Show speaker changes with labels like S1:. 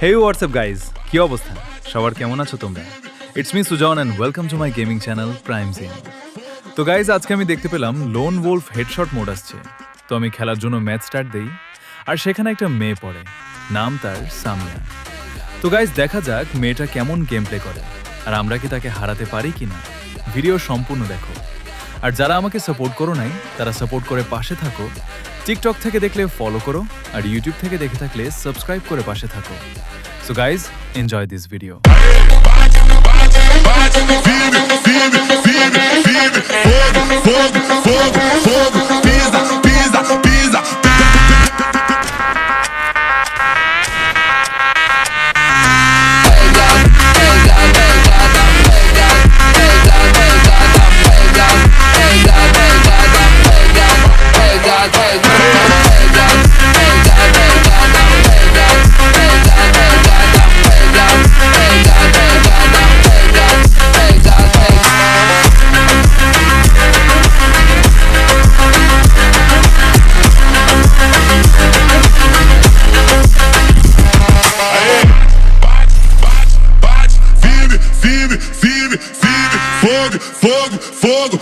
S1: Hey, what's up guys? কি অবস্থা? সবার কেমন আছো তোমরা? It's me Sujan and welcome to my gaming channel Prime Zine. তো গাইজ আজকে আমি দেখতে পেলাম লোন ওলফ হেডশট মোড আসছে। তো আমি খেলার জন্য ম্যাচ স্টার্ট দেই আর সেখানে একটা মেয়ে পড়ে, নাম তার সামিয়া। তো গাইজ দেখা যাক মেয়েটা কেমন গেম প্লে করে আর আমরা কি তাকে হারাতে পারি কিনা। ভিডিও সম্পূর্ণ দেখো। আর যারা আমাকে সাপোর্ট করো নাই তারা সাপোর্ট করে পাশে থাকো। টিকটক থেকে দেখলে ফলো করো আর ইউটিউব থেকে দেখে থাকলে সাবস্ক্রাইব করে পাশে থাকো। So guys, enjoy this video.
S2: Fogo, fogo, fogo.